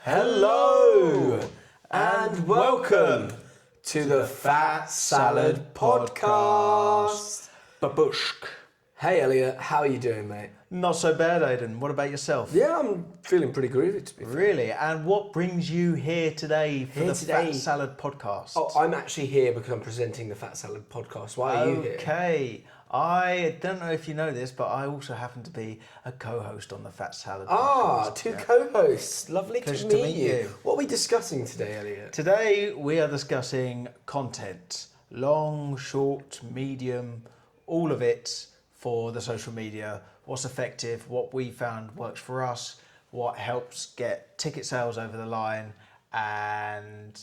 Hello and welcome to the Fat Salad Podcast. Babushk. Hey Elliott, how are you doing, mate? Not so bad, Aydan. What about yourself? Yeah, I'm feeling pretty groovy, to be fair. Really? And what brings you here today for Fat Salad Podcast? Oh, I'm actually here because I'm presenting the Fat Salad Podcast. Why are you here? Okay. I don't know if you know this, but I also happen to be a co-host on the Fat Salad Podcast. Two co-hosts. Lovely Pleasure to meet you. What are we discussing today, Elliott? Today we are discussing content. Long, short, medium, all of it for the social media. What's effective, what we found works for us, what helps get ticket sales over the line, and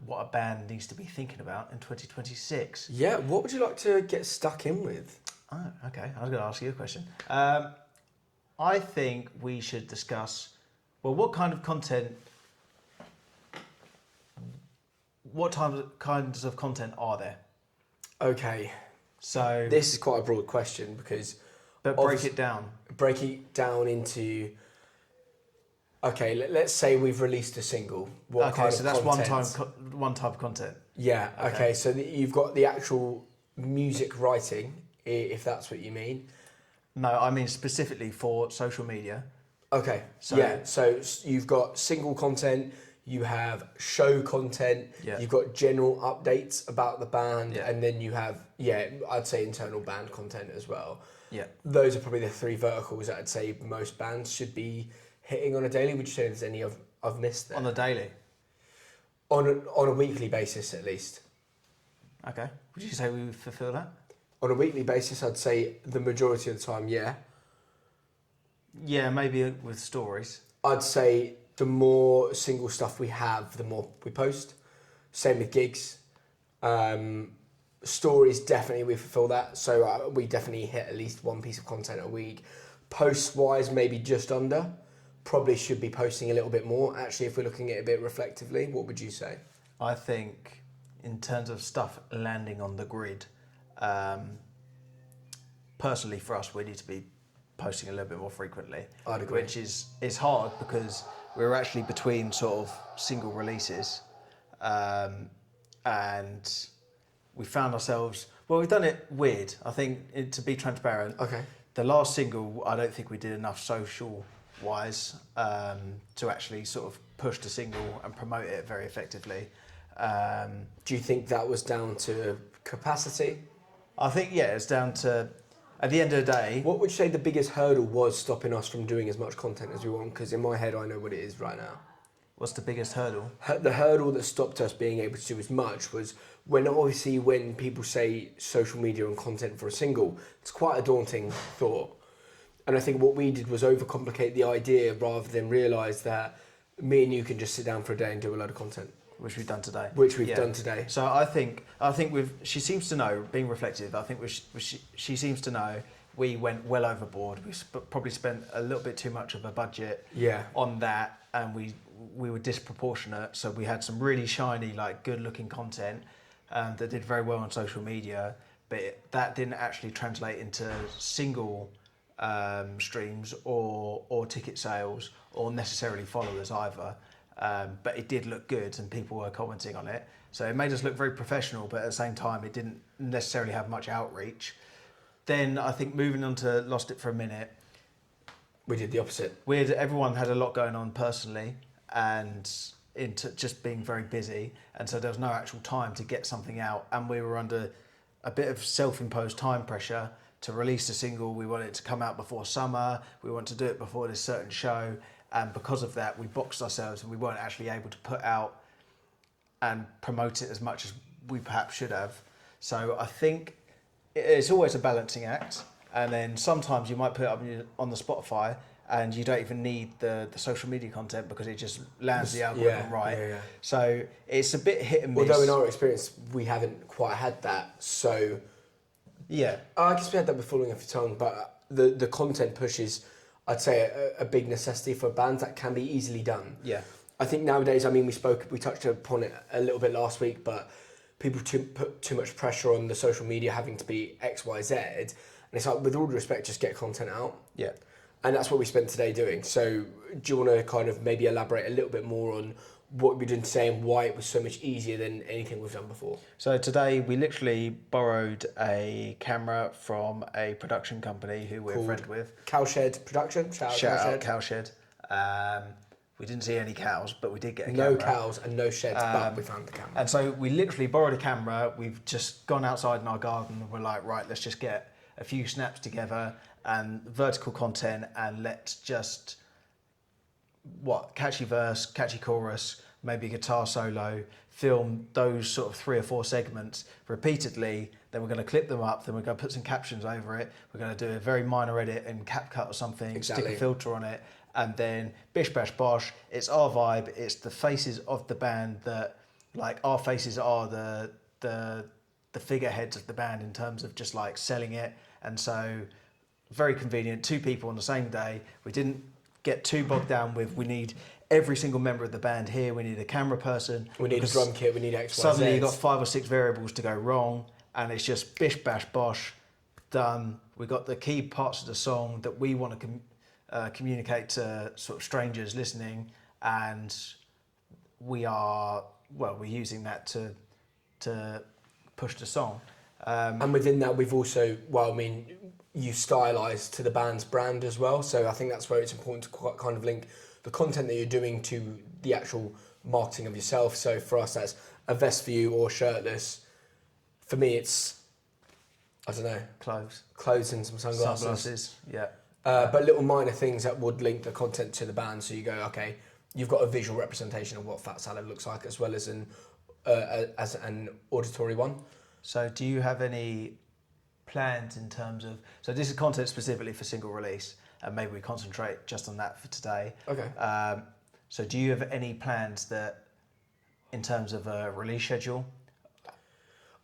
what a band needs to be thinking about in 2026. Yeah, what would you like to get stuck in with? Oh, okay. I was going to ask you a question. I think we should discuss, well, what kind of content, what kinds of content are there? Okay. So this is quite a broad question because... But break it down. Break it down into... Okay, let's say we've released a single. What kind so of that's content? one type of content. Yeah, okay. So you've got the actual music writing, if that's what you mean. No, I mean specifically for social media. Okay, so you've got single content, you have show content, you've got general updates about the band, and then you have, I'd say internal band content as well. Yeah. Those are probably the three verticals that I'd say most bands should be hitting on a daily. Would you say there's any I've missed there? On a daily? On a weekly basis, at least. Okay. Would you say we would fulfill that? On a weekly basis, I'd say the majority of the time, yeah. Yeah, maybe with stories. I'd say the more single stuff we have, the more we post. Same with gigs. Stories, definitely we fulfill that. So we definitely hit at least one piece of content a week. Post-wise, maybe just under. Probably should be posting a little bit more. Actually, if we're looking at it a bit reflectively, what would you say? I think in terms of stuff landing on the grid, personally for us, we need to be posting a little bit more frequently. I'd agree. Which is hard because we're actually between sort of single releases, and we found ourselves, well, we've done it weird. I think, to be transparent, the last single, I don't think we did enough social-wise to actually sort of push the single and promote it very effectively. Do you think that was down to capacity? I think, it's down to, at the end of the day... What would you say the biggest hurdle was stopping us from doing as much content as we want? Because in my head, I know what it is right now. What's the biggest hurdle? The hurdle that stopped us being able to do as much was when people say social media and content for a single, it's quite a daunting thought. And I think what we did was overcomplicate the idea rather than realise that me and you can just sit down for a day and do a load of content. Which we've done today. Done today. So I think she seems to know, being reflective, I think she seems to know we went well overboard. We probably spent a little bit too much of a budget on that, and we were disproportionate. So we had some really shiny, like good-looking content that did very well on social media, but that didn't actually translate into single streams or ticket sales or necessarily followers either. But it did look good and people were commenting on it. So it made us look very professional, but at the same time, it didn't necessarily have much outreach. Then I think moving on to Lost It for a Minute. We did the opposite. Everyone had a lot going on personally and into just being very busy. And so there was no actual time to get something out. And we were under a bit of self-imposed time pressure to release a single. We wanted it to come out before summer. We wanted to do it before this certain show. And because of that, we boxed ourselves and we weren't actually able to put out and promote it as much as we perhaps should have. So I think it's always a balancing act. And then sometimes you might put it up on the Spotify and you don't even need the social media content because it just lands the algorithm right. Yeah. So it's a bit hit and miss. Although in our experience, we haven't quite had that. So I guess we had that with Falling Off Your Tongue, but the content pushes... I'd say a big necessity for bands that can be easily done. Yeah. I think nowadays, we touched upon it a little bit last week, but people put too much pressure on the social media having to be X, Y, Z. And it's like, with all due respect, just get content out. Yeah. And that's what we spent today doing. So do you want to kind of maybe elaborate a little bit more on what we're doing today and why it was so much easier than anything we've done before? So today we literally borrowed a camera from a production company who we're friends with. Cowshed Production. Shout out Cowshed. We didn't see any cows, but we did get a camera. No cows and no sheds, but we found the camera. And so we literally borrowed a camera. We've just gone outside in our garden and we're like, right, let's just get a few snaps together and vertical content, and let's just catchy verse, catchy chorus, maybe guitar solo, film those sort of 3 or 4 segments repeatedly. Then we're going to clip them up, then we're going to put some captions over it, we're going to do a very minor edit in CapCut or something, stick a filter on it, and then bish bash bosh. It's our vibe, it's the faces of the band that, like, our faces are the figureheads of the band in terms of just like selling it. And so very convenient, 2 people on the same day. We didn't get too bogged down with, we need every single member of the band here, we need a camera person, we need a drum kit, we need X, Y, suddenly Z. you've got 5 or 6 variables to go wrong, and it's just bish bash bosh, done. We got the key parts of the song that we want to communicate to sort of strangers listening, and we're using that to push the song. And within that, we've also, you stylised to the band's brand as well. So I think that's where it's important to kind of link the content that you're doing to the actual marketing of yourself. So for us, that's a vest for you or shirtless. For me, it's, I don't know. Clothes and some sunglasses. Yeah. But little minor things that would link the content to the band. So you go, okay, you've got a visual representation of what Fat Salad looks like as well as an auditory one. So do you have any plans in terms of, so this is content specifically for single release, and maybe we concentrate just on that for today. Okay. So do you have any plans that, in terms of a release schedule?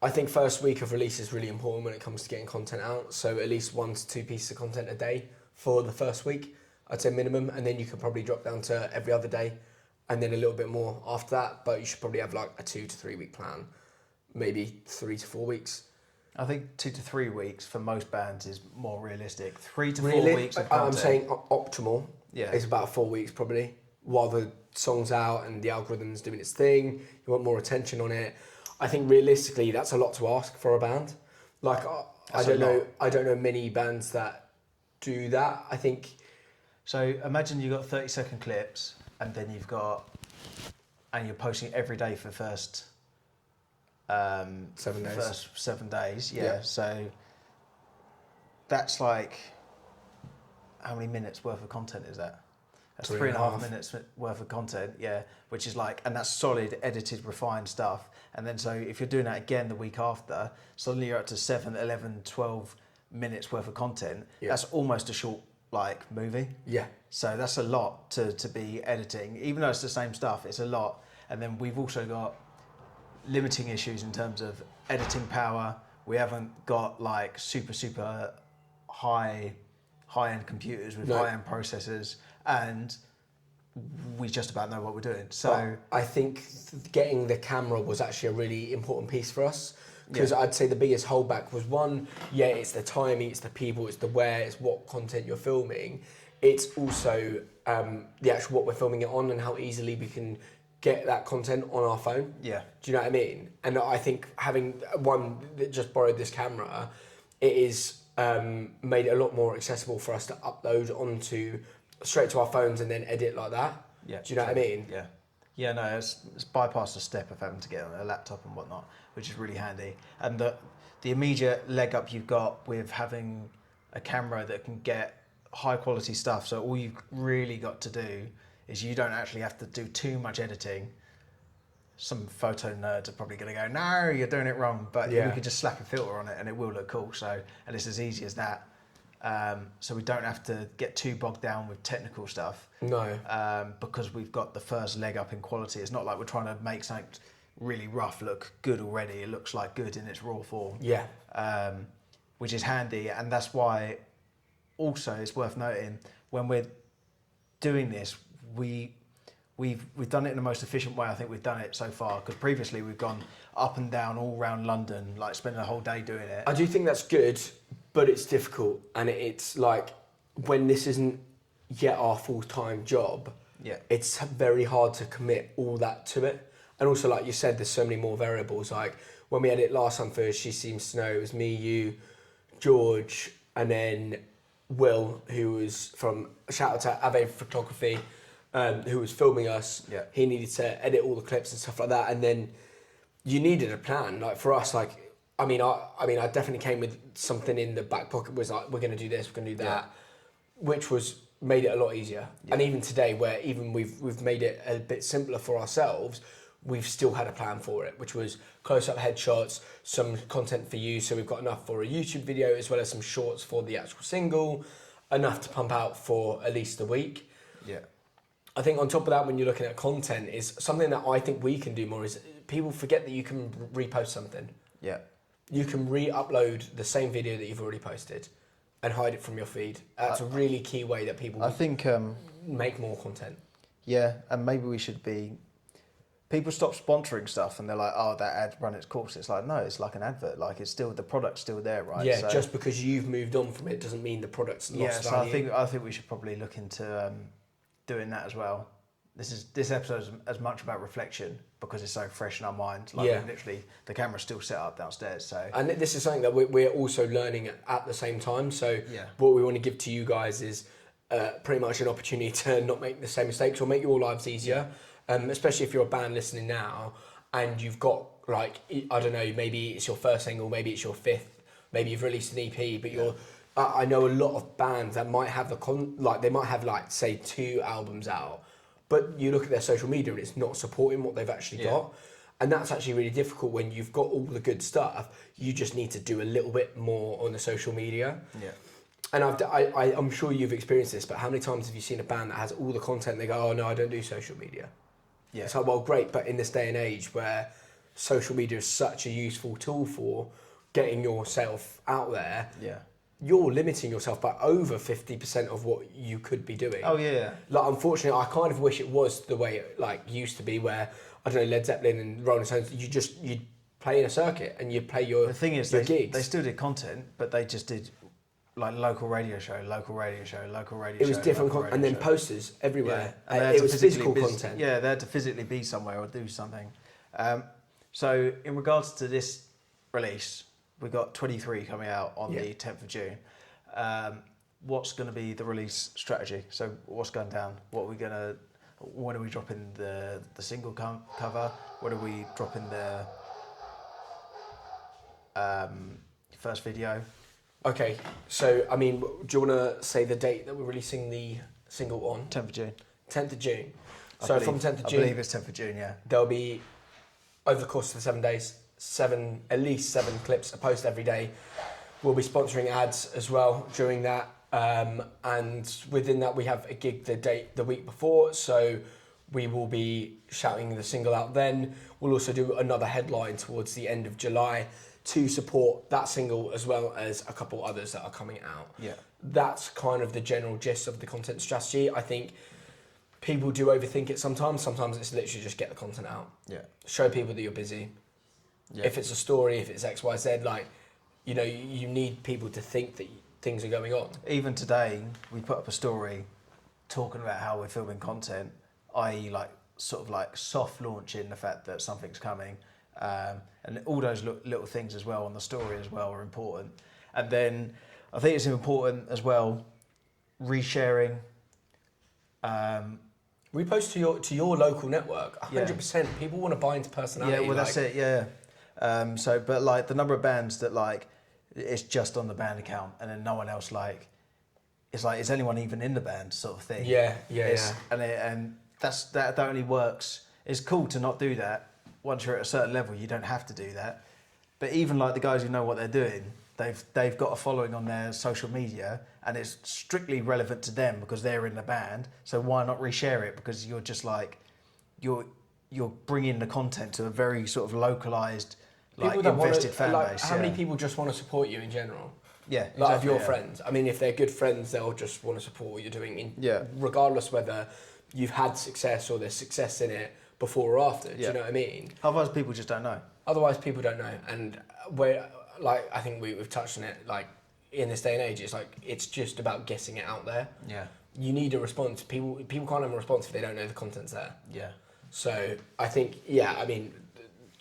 I think first week of release is really important when it comes to getting content out. So at least 1 to 2 pieces of content a day for the first week, I'd say minimum, and then you could probably drop down to every other day, and then a little bit more after that. But you should probably have like a 2 to 3 week plan, maybe 3 to 4 weeks. I think 2 to 3 weeks for most bands is more realistic. 3 to 4 weeks of content. I'm saying optimal Yeah. is about 4 weeks probably, while the song's out and the algorithm's doing its thing. You want more attention on it. I think realistically that's a lot to ask for a band. Like I don't know many bands that do that. I think. So imagine you've got 30-second clips, and then and you're posting every day for the first 7 days. First 7 days, yeah. So that's like, how many minutes worth of content is that? That's 3.5 minutes worth of content, yeah. Which is like, and that's solid, edited, refined stuff. And then so if you're doing that again the week after, suddenly you're up to 7, 11, 12 minutes worth of content. Yeah. That's almost a short like movie. Yeah. So that's a lot to be editing. Even though it's the same stuff, it's a lot. And then we've also got limiting issues in terms of editing power. We haven't got like super high-end computers with high-end processors, and we just about know what we're doing. So I think getting the camera was actually a really important piece for us, because I'd say the biggest holdback was it's the timing, it's the people, it's the where, it's what content you're filming. It's also the actual what we're filming it on and how easily we can get that content on our phone. Yeah. Do you know what I mean? And I think having one that just borrowed this camera, it is made it a lot more accessible for us to upload straight to our phones and then edit like that. Yeah. Do you know what I mean? Yeah. Yeah, no, it's bypassed the step of having to get on a laptop and whatnot, which is really handy. And the immediate leg up you've got with having a camera that can get high quality stuff. So all you've really got to do is you don't actually have to do too much editing. Some photo nerds are probably going to go, no, you're doing it wrong. But we could just slap a filter on it and it will look cool. So, and it's as easy as that. So we don't have to get too bogged down with technical stuff. No. Because we've got the first leg up in quality. It's not like we're trying to make something really rough look good already. It looks like good in its raw form. Yeah. Which is handy. And that's why also it's worth noting when we're doing this, we've done it in the most efficient way I think we've done it so far, because previously we've gone up and down all around London, like spending a whole day doing it. I do think that's good, but it's difficult, and it's like when this isn't yet our full-time job, it's very hard to commit all that to it. And also, like you said, there's so many more variables. Like when we had it last time for She Seems to Know, it was me, you, George, and then Will, who was from, shout out to Ave Photography, who was filming us. Yeah. He needed to edit all the clips and stuff like that. And then you needed a plan. Like for us, like, I mean, I definitely came with something in the back pocket, was like, we're going to do this, we're going to do that, which made it a lot easier. Yeah. And even today, where even we've made it a bit simpler for ourselves, we've still had a plan for it, which was close-up headshots, some content for you. So we've got enough for a YouTube video, as well as some shorts for the actual single, enough to pump out for at least a week. Yeah. I think on top of that, when you're looking at content, is something that I think we can do more is people forget that you can repost something. Yeah. You can re-upload the same video that you've already posted and hide it from your feed. That's a really key way that people make more content. Yeah, and maybe we should be... People stop sponsoring stuff and they're like, oh, that ad run its course. It's like, no, it's like an advert. Like, it's still, the product's still there, right? Yeah, so, just because you've moved on from it doesn't mean the product's lost value. So I think we should probably look into doing that as well. This episode is as much about reflection because it's so fresh in our mind. Like, literally, the camera's still set up downstairs. So, and this is something that we're also learning at the same time. So what we want to give to you guys is pretty much an opportunity to not make the same mistakes or make your lives easier. Especially if you're a band listening now and you've got, like, I don't know, maybe it's your first single, maybe it's your fifth, maybe you've released an EP, but you're... I know a lot of bands that might have they might have, like, say 2 albums out, but you look at their social media and it's not supporting what they've actually got. And that's actually really difficult when you've got all the good stuff. You just need to do a little bit more on the social media. Yeah. And I'm sure you've experienced this, but how many times have you seen a band that has all the content, they go, oh no, I don't do social media? Yeah. It's like, well, great, but in this day and age where social media is such a useful tool for getting yourself out there, you're limiting yourself by over 50% of what you could be doing. Oh yeah. Like, unfortunately, I kind of wish it was the way it used to be, where, I don't know, Led Zeppelin and Rolling Stones, you'd play in a circuit and you'd play your gigs. The thing is, they still did content, but they just did like local radio show. It was different content, and then posters everywhere. Yeah. It was physical content. Yeah, they had to physically be somewhere or do something. So in regards to this release, we got 23 coming out on the 10th of June. What's going to be the release strategy? So what's going down? When are we dropping the single cover? When are we dropping the first video? Okay, so, I mean, do you want to say the date that we're releasing the single on? 10th of June. 10th of June. So from 10th of June... I believe it's 10th of June, yeah. There'll be, over the course of the 7 days, at least 7 clips a post every day. We'll be sponsoring ads as well during that. And within that, we have a gig the week before. So we will be shouting the single out then. We'll also do another headline towards the end of July to support that single, as well as a couple others that are coming out. Yeah. That's kind of the general gist of the content strategy. I think people do overthink it sometimes. Sometimes it's literally just get the content out. Yeah. Show people that you're busy. Yeah. If it's a story, if it's X, Y, Z, you need people to think that things are going on. Even today, we put up a story talking about how we're filming content, i.e. sort of soft launching the fact that something's coming. And all those little things as well on the story as well are important. And then I think it's important as well, resharing. Repost to your local network. 100%. People want to buy into personality. Yeah, well, that's it. Yeah. But the number of bands that it's just on the band account, and then no one else it's is anyone even in the band sort of thing. Yeah. And that only works. It's cool to not do that. Once you're at a certain level, you don't have to do that. But even the guys who know what they're doing, they've got a following on their social media, and it's strictly relevant to them because they're in the band. So why not reshare it? Because you're just you're bringing the content to a very sort of localized, invested fan base. How many people just want to support you in general? Yeah, of your friends. I mean, if they're good friends, they'll just want to support what you're doing. Regardless whether you've had success or there's success in it before or after. Do you know what I mean? Otherwise, people just don't know. And I think we've touched on it. In this day and age, it's just about getting it out there. Yeah. you need a response. People can't have a response if they don't know the content's there. Yeah. So I think, yeah, I mean,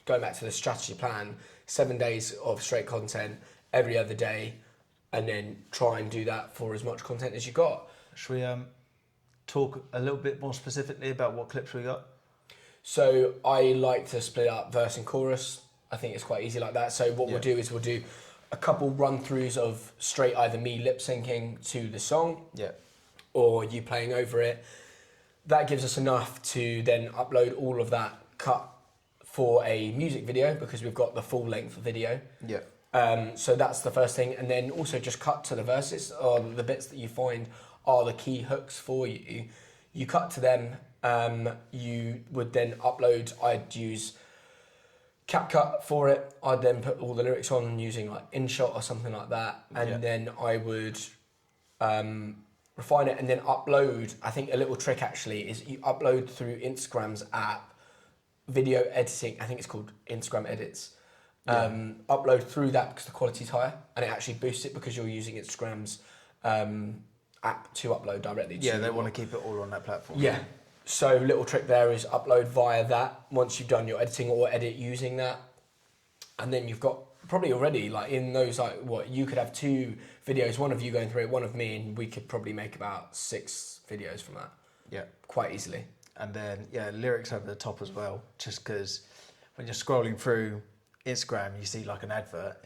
going back to the strategy plan, 7 days of straight content every other day, and then try and do that for as much content as you got. Should we talk a little bit more specifically about what clips we got? So I like to split up verse and chorus. I think it's quite easy like that. So what we'll do is we'll do a couple run-throughs of straight either me lip-syncing to the song, or you playing over it. That gives us enough to then upload all of that cut for a music video, because we've got the full-length video. So that's the first thing, and then also just cut to the verses, or the bits that you find are the key hooks for you. You cut to them. You would then upload. I'd use CapCut for it. I'd then put all the lyrics on using like InShot or something like that, and then I would refine it and then upload. I think a little trick actually is you upload through Instagram's app, video editing. I think it's called Instagram Edits. Upload through that because the quality's higher, and it actually boosts it because you're using Instagram's app to upload directly to. Yeah, they want to keep it all on that platform. Yeah. So little trick there is upload via that once you've done your editing, or edit using that. And then you've got probably already, like in those, like what, you could have 2 videos, one of you going through it, one of me, and we could probably make about 6 videos from that. Yeah. Quite easily. And then, lyrics over the top as well, just because when you're scrolling through Instagram, you see like an advert.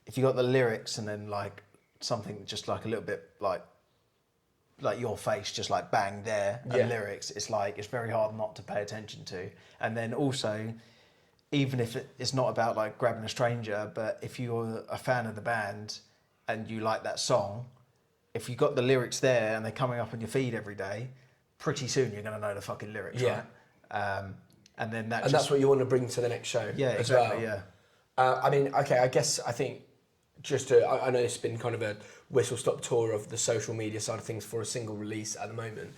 If you got the lyrics and then like something just like a little bit like your face just like bang there and lyrics, it's very hard not to pay attention to. And then also, even if it's not about like grabbing a stranger, but if you're a fan of the band and you like that song, if you got the lyrics there and they're coming up on your feed every day, pretty soon you're going to know the fucking lyrics, right? And then that's what you want to bring to the next show. Yeah, as exactly. Well. Yeah. I mean, okay. I think I know it's been kind of a whistle-stop tour of the social media side of things for a single release at the moment.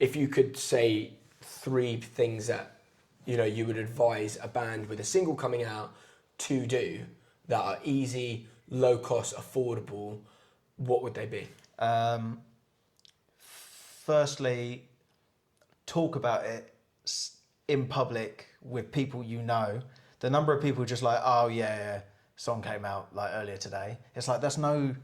If you could say 3 things that you would advise a band with a single coming out to do that are easy, low cost, affordable, what would they be? Firstly, talk about it in public with people you know. The number of people just like, oh yeah, song came out like earlier today. It's like that's no,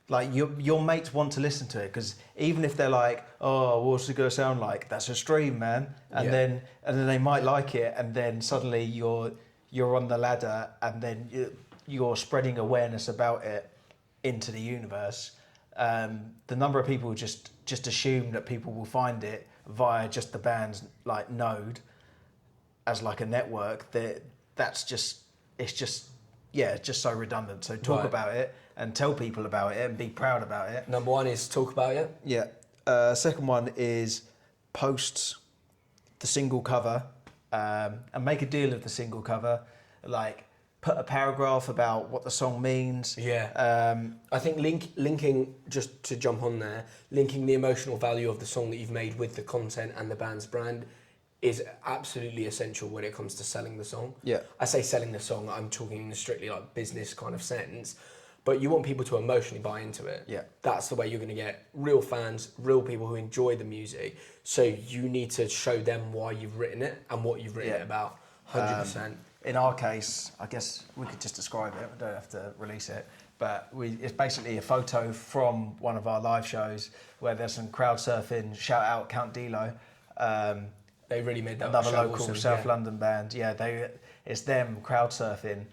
like your mates want to listen to it, because even if they're like, oh, what's it gonna sound like? That's a stream, man. And then they might like it, and then suddenly you're on the ladder, and then you're spreading awareness about it into the universe. The number of people just assume that people will find it via just the band's like node as like a network. It's just so redundant. So talk about it and tell people about it and be proud about it. Number 1 is talk about it. Yeah. Second one is post the single cover and make a deal of the single cover. Like put a paragraph about what the song means. Yeah. I think linking, just to jump on there, linking the emotional value of the song that you've made with the content and the band's brand is absolutely essential when it comes to selling the song. Yeah. I say selling the song, I'm talking in a strictly like business kind of sense, but you want people to emotionally buy into it. Yeah. That's the way you're going to get real fans, real people who enjoy the music. So you need to show them why you've written it and what you've written it about. 100%. In our case, I guess we could just describe it. We don't have to release it. But it's basically a photo from one of our live shows where there's some crowd surfing. Shout out Count Dilo. They really made that another show local awesome. South London band. Yeah, it's them crowd surfing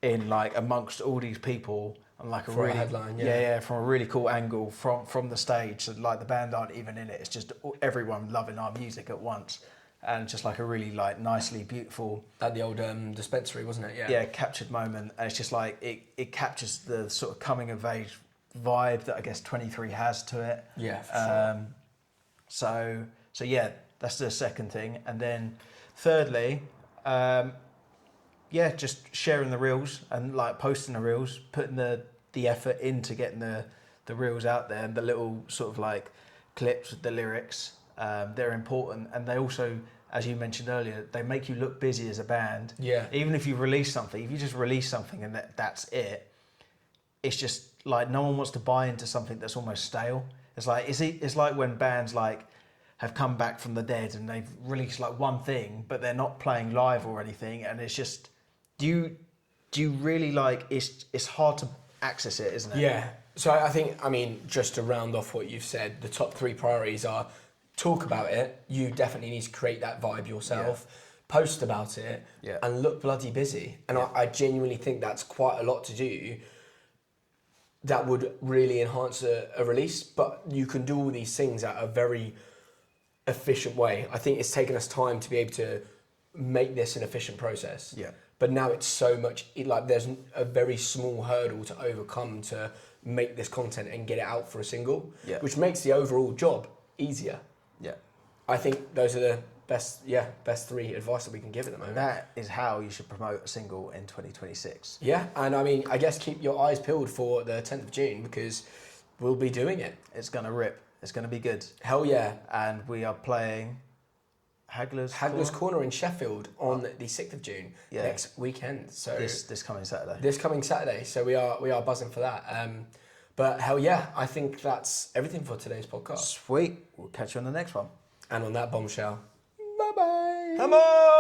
in like amongst all these people on like for a headline. From a really cool angle from the stage. So like the band aren't even in it. It's just everyone loving our music at once. And just like a really like nicely beautiful at the old dispensary, wasn't it? Yeah, captured moment. And it's just like it captures the sort of coming of age vibe that I guess 23 has to it. Yeah, for sure. So yeah, that's the second thing. And then thirdly, just sharing the reels and like posting the reels, putting the effort into getting the reels out there, and the little sort of like clips with the lyrics. They're important, and they also, as you mentioned earlier, they make you look busy as a band. Yeah. Even if you release something, if you just release something and that's it, it's just like no one wants to buy into something that's almost stale. It's like it's like when bands like have come back from the dead and they've released like one thing, but they're not playing live or anything, and it's just do you really like it's hard to access it, isn't it? Yeah. So I think, I mean, just to round off what you've said, the top 3 priorities are talk about it. You definitely need to create that vibe yourself. Post about it, and look bloody busy. And I genuinely think that's quite a lot to do. That would really enhance a release, but you can do all these things at a very efficient way. I think it's taken us time to be able to make this an efficient process. Yeah. But now it's so much, like there's a very small hurdle to overcome to make this content and get it out for a single, which makes the overall job easier. Yeah. I think those are the best 3 advice that we can give at the moment. That is how you should promote a single in 2026. Yeah, and I mean, I guess keep your eyes peeled for the 10th of June because we'll be doing it. It's going to rip. It's going to be good. Hell yeah. And we are playing Hagler's Corner in Sheffield on the 6th of June next weekend. So this coming Saturday. This coming Saturday. So we are buzzing for that. But hell yeah, I think that's everything for today's podcast. Sweet. We'll catch you on the next one. And on that bombshell, bye bye. Come on.